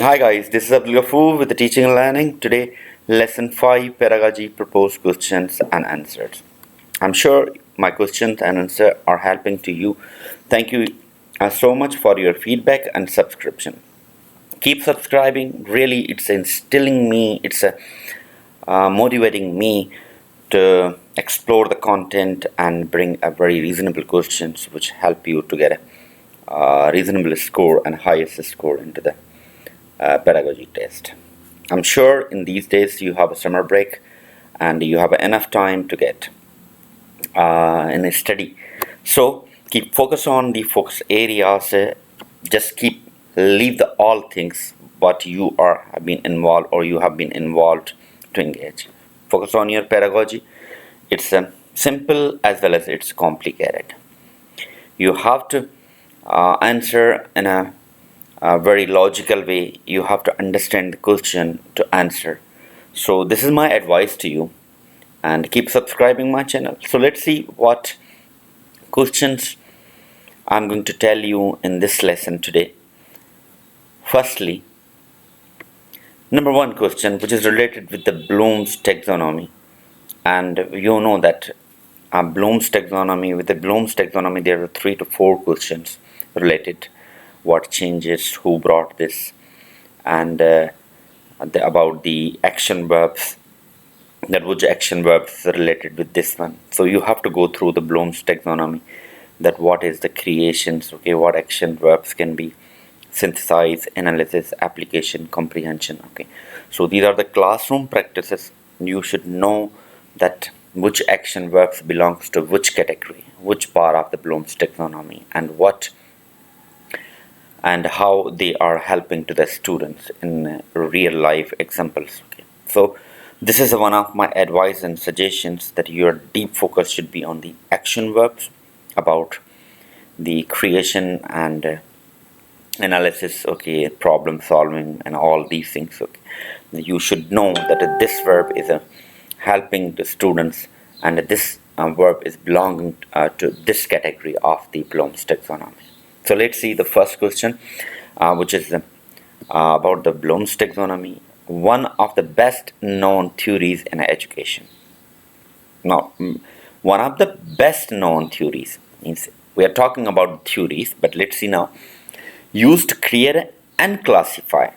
Hi guys, this is Abdul Ghafoor with the Teaching and Learning. Today, Lesson 5 Pedagogy Proposed Questions and Answers. I'm sure my questions and answers are helping to you. Thank you so much for your feedback and subscription. Keep subscribing. Really, it's instilling me, it's motivating me to explore the content and bring a very reasonable questions which help you to get a reasonable score and highest score into the pedagogy test. I'm sure in these days you have a summer break and you have enough time to get in a study. So keep focus on the focus areas. Just leave the all things what you have been involved or you have been involved to engage. Focus on your pedagogy. It's simple as well as it's complicated. You have to answer in a very logical way. You have to understand the question to answer. So this is my advice to you, and keep subscribing my channel. So let's see what questions I'm going to tell you in this lesson today. Firstly, number one question, which is related with the Bloom's taxonomy. And you know that Bloom's taxonomy, with the Bloom's taxonomy, there are 3 to 4 questions related. What changes, who brought this, and about the action verbs, that which action verbs are related with this one. So you have to go through the Bloom's taxonomy, that what is the creations, okay, what action verbs can be synthesize, analysis, application, comprehension. Okay, so these are the classroom practices. You should know that which action verbs belongs to which category, which part of the Bloom's taxonomy, and how they are helping to the students in real life examples. Okay, so this is one of my advice and suggestions, that your deep focus should be on the action verbs, about the creation and analysis, okay, problem solving and all these things. Okay, you should know that this verb is helping the students, and this verb is belonging to this category of the Bloom's taxonomy. So let's see the first question, which is about the Bloom's taxonomy, one of the best known theories in education. Now, one of the best known theories means we are talking about theories, but let's see now. Used to create and classify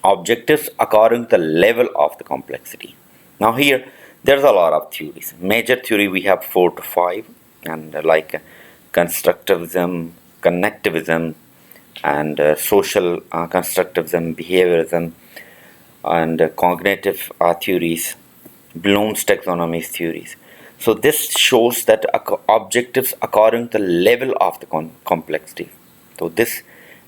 objectives according to the level of the complexity. Now here, there's a lot of theories. Major theory we have 4 to 5, and like Constructivism, Connectivism, and social constructivism, behaviorism, and cognitive theories, Bloom's taxonomy theories. So this shows that objectives according to the level of the complexity. So this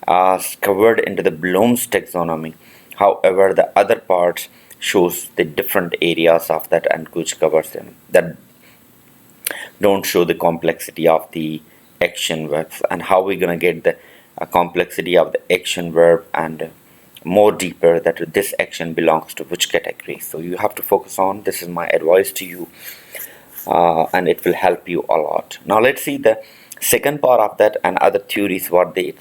is covered into the Bloom's taxonomy. However, the other parts shows the different areas of that, and which covers them that don't show the complexity of the action verbs, and how we're gonna get the complexity of the action verb, and more deeper that this action belongs to which category. So you have to focus on. This is my advice to you, and it will help you a lot. Now let's see the second part of that and other theories what they.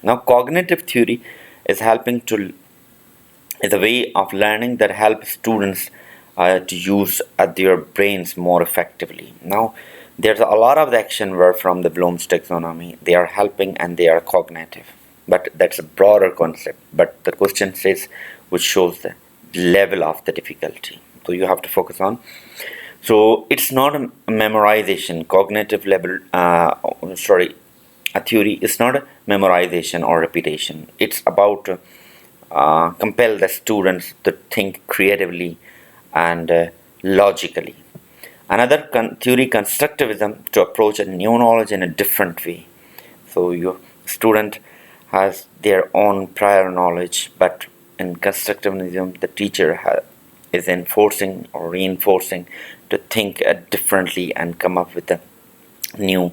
Now cognitive theory is a way of learning that helps students to use their brains more effectively. Now there's a lot of the action verb from the Bloom's taxonomy. They are helping and they are cognitive, but that's a broader concept. But the question says, which shows the level of the difficulty. So you have to focus on. So it's not a memorization. Cognitive level, a theory is not a memorization or repetition. It's about compel the students to think creatively and logically. Another theory, constructivism, to approach a new knowledge in a different way. So your student has their own prior knowledge, but in constructivism, the teacher is enforcing or reinforcing to think differently and come up with the new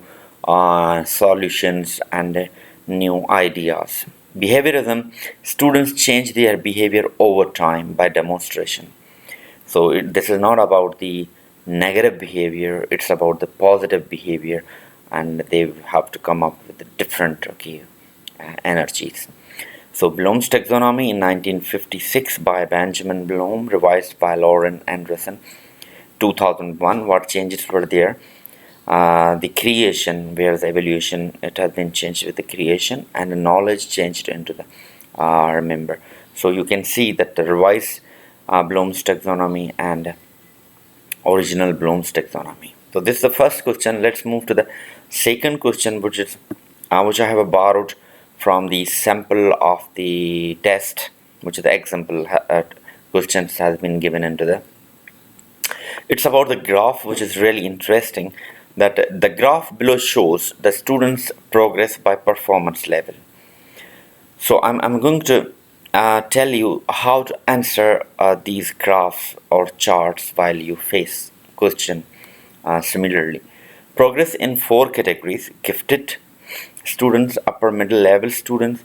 solutions and new ideas. Behaviorism, students change their behavior over time by demonstration. So this is not about the negative behavior, it's about the positive behavior, and they have to come up with the different energies. So Bloom's taxonomy in 1956 by Benjamin Bloom, revised by Lauren Anderson 2001. What changes were there? The creation, where the evaluation, it has been changed with the creation, and the knowledge changed into the remember. So you can see that the revised Bloom's taxonomy and original Bloom's taxonomy. So this is the first question. Let's move to the second question, which I have borrowed from the sample of the test, which is the example questions has been given into the. It's about the graph, which is really interesting. That the graph below shows the students' progress by performance level. So I'm going to tell you how to answer these graphs or charts while you face question similarly. Progress in 4 categories: gifted students, upper middle level students,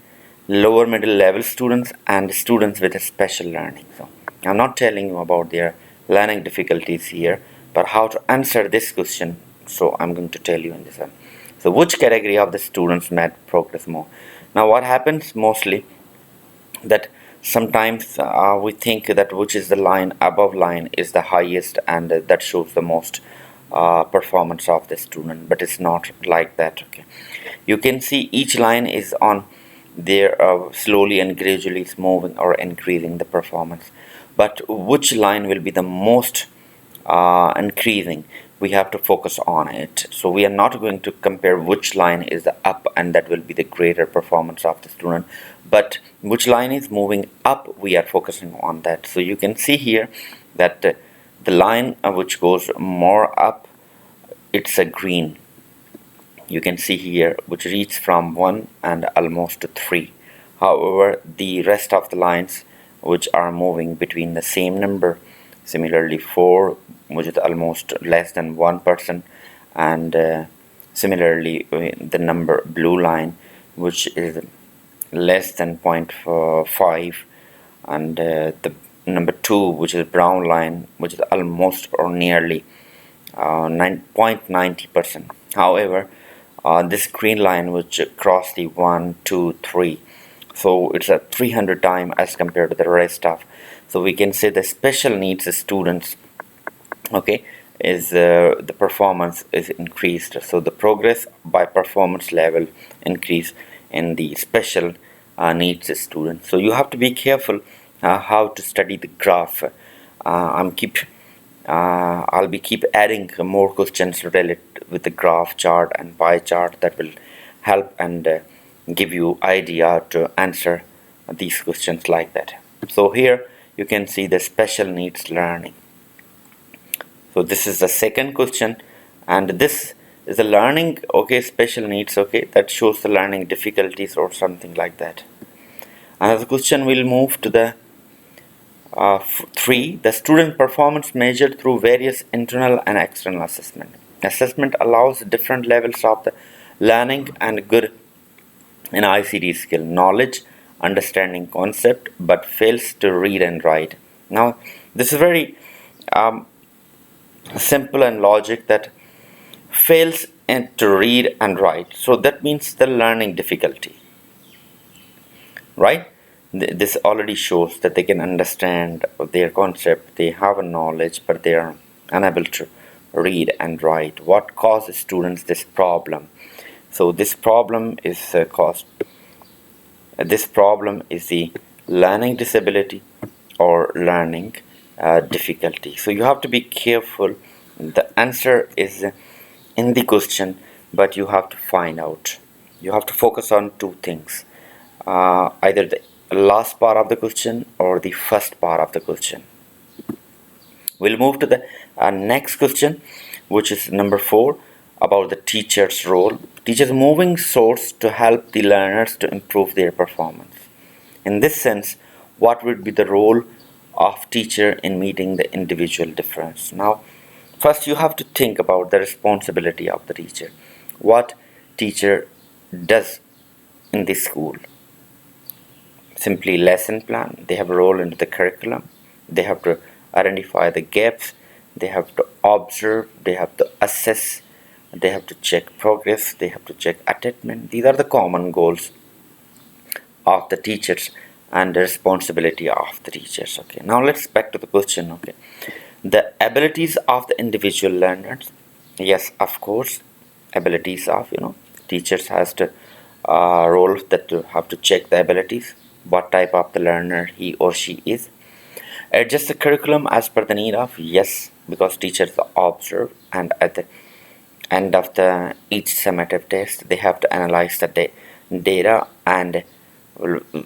lower middle level students, and students with a special learning. So I'm not telling you about their learning difficulties here, but how to answer this question. So I'm going to tell you in this one. So which category of the students made progress more? Now what happens mostly that sometimes we think that which is the line above line is the highest, and that shows the most performance of the student, but it's not like that. Okay, you can see each line is on there slowly and gradually is moving or increasing the performance, but which line will be the most increasing, we have to focus on it. So we are not going to compare which line is the up and that will be the greater performance of the student, but which line is moving up, we are focusing on that. So you can see here that the line which goes more up, it's a green. You can see here which reaches from 1 and almost to 3. However, the rest of the lines which are moving between the same number, similarly 4, which is almost less than 1%, and similarly the number blue line, which is less than 0.5, and the number 2, which is brown line, which is almost or nearly 9.90%. However, this green line which cross the 1, 2, 3, so it's a 300 time as compared to the rest of. So we can say the special needs students, okay, is the performance is increased. So the progress by performance level increase in the special needs students. So you have to be careful how to study the graph. I'll be keep adding more questions related with the graph chart and pie chart that will help and give you idea to answer these questions like that. So here you can see the special needs learning. So this is the second question, and this is the learning, okay, special needs, okay, that shows the learning difficulties or something like that. Another question will move to the 3. The student performance measured through various internal and external assessment. Assessment allows different levels of the learning and good in ICT skill, knowledge, understanding concept, but fails to read and write. Now this is very simple and logic, that fails to read and write, so that means the learning difficulty, right? This already shows that they can understand their concept, they have a knowledge, but they are unable to read and write. What causes students this problem? So this problem is caused. This problem is the learning disability or learning difficulty. So you have to be careful. The answer is in the question, but you have to find out. You have to focus on 2 things, either the last part of the question or the first part of the question. We'll move to the next question, which is number 4, about the teacher's role. Teacher's moving source to help the learners to improve their performance. In this sense, what would be the role of teacher in meeting the individual difference? Now, first you have to think about the responsibility of the teacher. What teacher does in the school? Simply lesson plan. They have a role into the curriculum. They have to identify the gaps. They have to observe. They have to assess. They have to check progress. They have to check attainment. These are the common goals of the teachers and the responsibility of the teachers. Okay, now let's back to the question. Okay, the abilities of the individual learners. Yes, of course, abilities of teachers has to role that to have to check the abilities, what type of the learner he or she is. Adjust the curriculum as per the need of, yes, because teachers observe, and at the end of the each summative test they have to analyze the data, and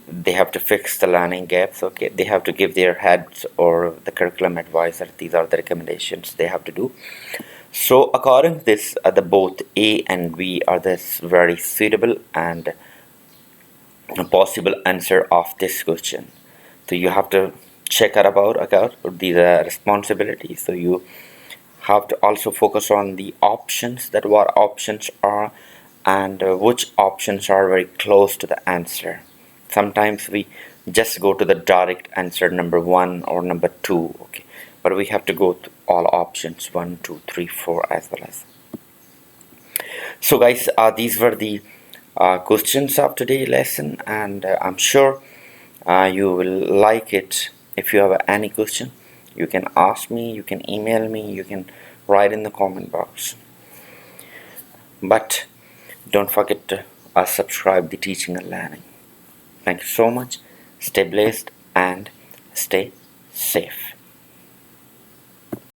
they have to fix the learning gaps. Okay, they have to give their heads or the curriculum advisor, these are the recommendations they have to do. So according to this, the both A and B are this very suitable and a possible answer of this question. So you have to check out about these responsibilities. So you have to also focus on the options, that what options are, and which options are very close to the answer. Sometimes we just go to the direct answer number 1 or number 2. Okay, but we have to go to all options 1, 2, 3, 4 as well as. So guys, these were the questions of today's lesson, and I'm sure you will like it. If you have any question, you can ask me, you can email me, you can write in the comment box. But don't forget to subscribe the teaching and learning. Thank you so much. Stay blessed and stay safe.